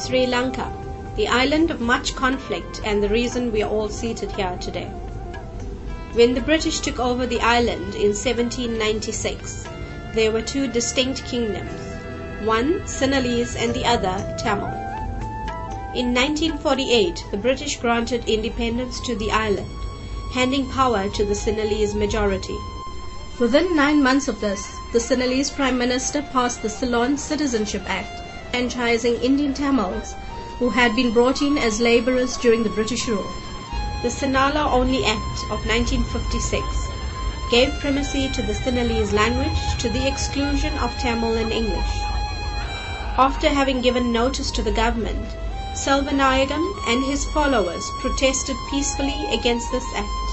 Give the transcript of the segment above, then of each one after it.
Sri Lanka, the island of much conflict and the reason we are all seated here today. When the British took over the island in 1796, there were two distinct kingdoms, one Sinhalese and the other Tamil. In 1948, the British granted independence to the island, handing power to the Sinhalese majority. Within 9 months of this, the Sinhalese Prime Minister passed the Ceylon Citizenship Act, franchising Indian Tamils who had been brought in as labourers during the British rule. The Sinhala Only Act of 1956 gave primacy to the Sinhalese language to the exclusion of Tamil and English. After having given notice to the government, Selvanayagam and his followers protested peacefully against this act.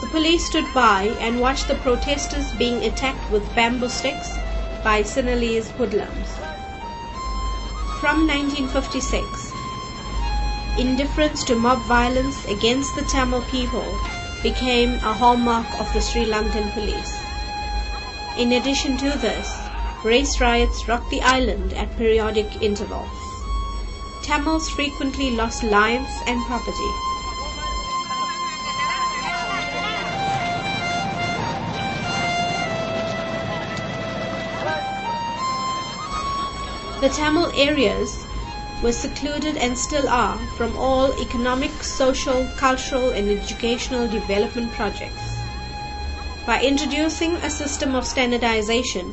The police stood by and watched the protesters being attacked with bamboo sticks by Sinhalese hoodlums. From 1956, indifference to mob violence against the Tamil people became a hallmark of the Sri Lankan police. In addition to this, race riots rocked the island at periodic intervals. Tamils frequently lost lives and property. The Tamil areas were secluded and still are from all economic, social, cultural and educational development projects. By introducing a system of standardization,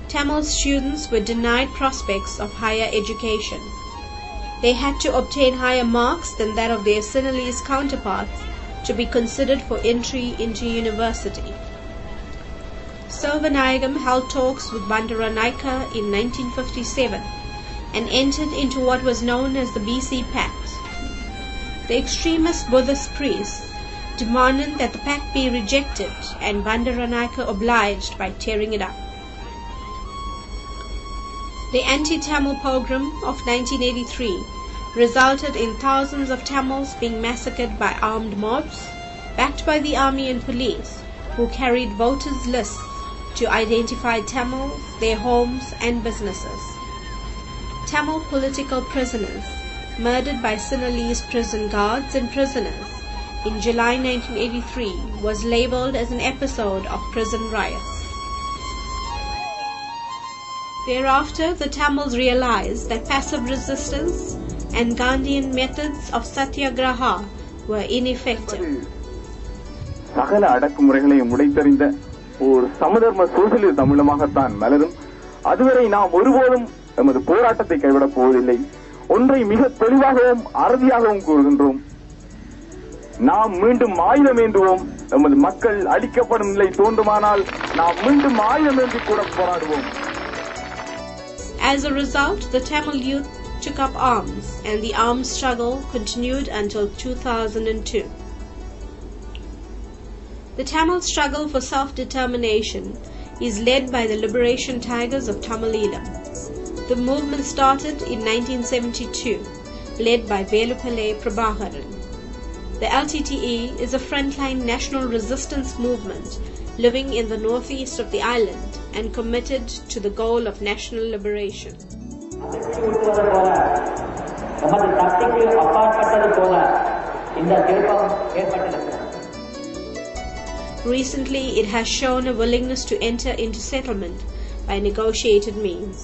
Tamil students were denied prospects of higher education. They had to obtain higher marks than that of their Sinhalese counterparts to be considered for entry into university. Selvanayagam held talks with Bandaranaike in 1957 and entered into what was known as the BC Pact. The extremist Buddhist priests demanded that the pact be rejected and Bandaranaike obliged by tearing it up. The anti-Tamil pogrom of 1983 resulted in thousands of Tamils being massacred by armed mobs, backed by the army and police, who carried voters' lists to identify Tamils, their homes and businesses. Tamil political prisoners murdered by Sinhalese prison guards and prisoners in July 1983 was labelled as an episode of prison riots. Thereafter, the Tamils realized that passive resistance and Gandhian methods of satyagraha were ineffective. சகல அடக்குமுறைகளையும் உடைத்தறிந்த ஒரு சமதர்ம சோசியலிச தமிழமாகத்தான் மலரும். அதுவரை நாம் ஒருபோதும் நமது போராட்டத்தை கைவிடப் போவதில்லை. ஒன்றை மிக தெளிவாகவும் அறுதியாகவும் கூறுகின்றோம். நாம் மீண்டும் ஆயுதம் ஏந்துவோம். நமது மக்கள் அழிக்கப்படும் நிலை தோன்றுமானால் நாம் மீண்டும் ஆயுதம் ஏந்தி கூட போராடுவோம். As a result, the Tamil youth took up arms and the armed struggle continued until 2002. The Tamil struggle for self-determination is led by the Liberation Tigers of Tamil Eelam. The movement started in 1972, led by Velupillai Prabhakaran. The LTTE is a frontline national resistance movement living in the northeast of the island and committed to the goal of national liberation. Recently, it has shown a willingness to enter into settlement by negotiated means.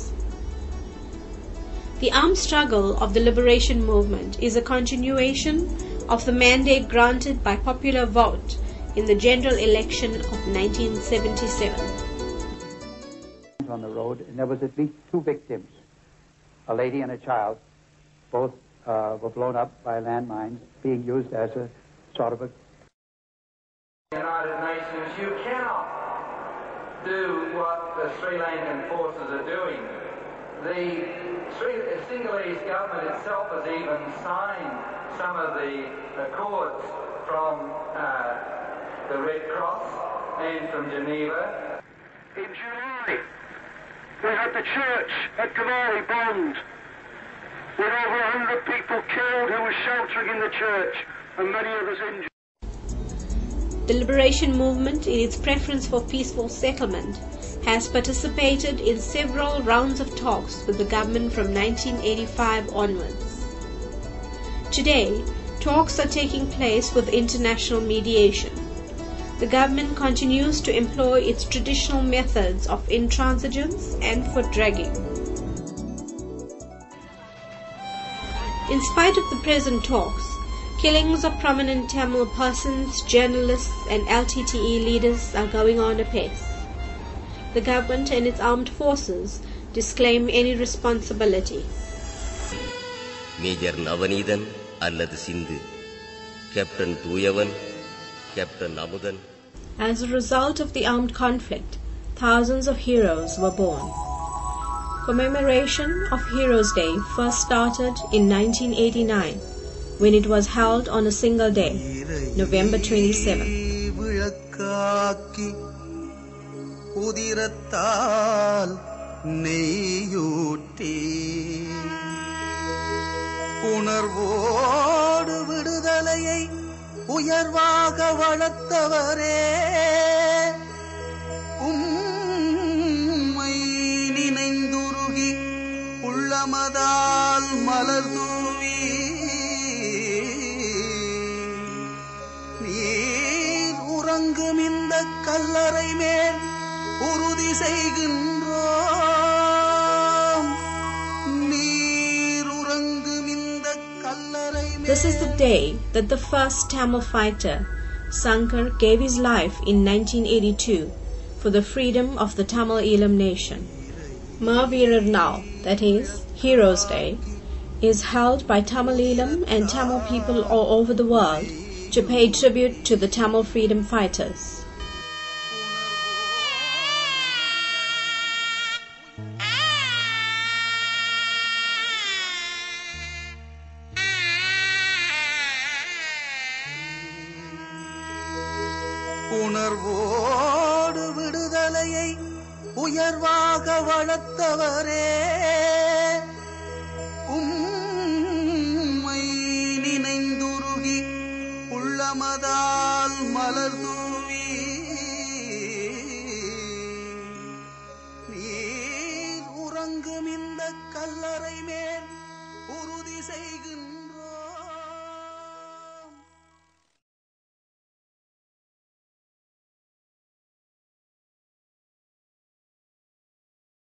The armed struggle of the liberation movement is a continuation of the mandate granted by popular vote in the general election of 1977. On the road, and there was at least 2 victims, a lady and a child. Both were blown up by landmines being used as a sort of a... United Nations, you cannot do what the Sri Lankan forces are doing. The Sinhalese government itself has even signed some of the accords from the Red Cross and from Geneva. In July, we had the church at Kamari bombed, with over 100 people killed who were sheltering in the church and many others injured. The liberation movement, in its preference for peaceful settlement, has participated in several rounds of talks with the government from 1985 onwards. Today, talks are taking place with international mediation. The government continues to employ its traditional methods of intransigence and foot dragging. In spite of the present talks, killings of prominent Tamil persons, journalists and LTTE leaders are going on apace. The government and its armed forces disclaim any responsibility. Major Navanithan அல்லது சிந்து, Captain Thuyavan, Captain Amudan. As a result of the armed conflict, thousands of heroes were born. Commemoration of Heroes Day first started in 1989 when it was held on a single day, November 27. உணர்வோடு விடுதலையை உயர்வாக வளர்த்தவரே, உம்மை நினைந்துருகி உள்ளமதால் மலர் தூவி நீர் உறங்கும் இந்த கல்லறை மேல் உறுதி செய்கின்றோம். நீர் உறங்கும் இந்த கல்லறை மேல். This is the day that the first Tamil fighter, Sankar, gave his life in 1982 for the freedom of the Tamil Eelam nation. Maveerar Now, that is, Heroes Day, is held by Tamil Eelam and Tamil people all over the world to pay tribute to the Tamil freedom fighters. உணர்வோடு விடுதலையை உயர்வாக வளர்த்தவரே, உம்மை நினைந்துருகி உள்ளமதால் மலர் தூவி நீர் உறங்கும் இந்த கல்லறை மேல் உறுதி செய்கின்ற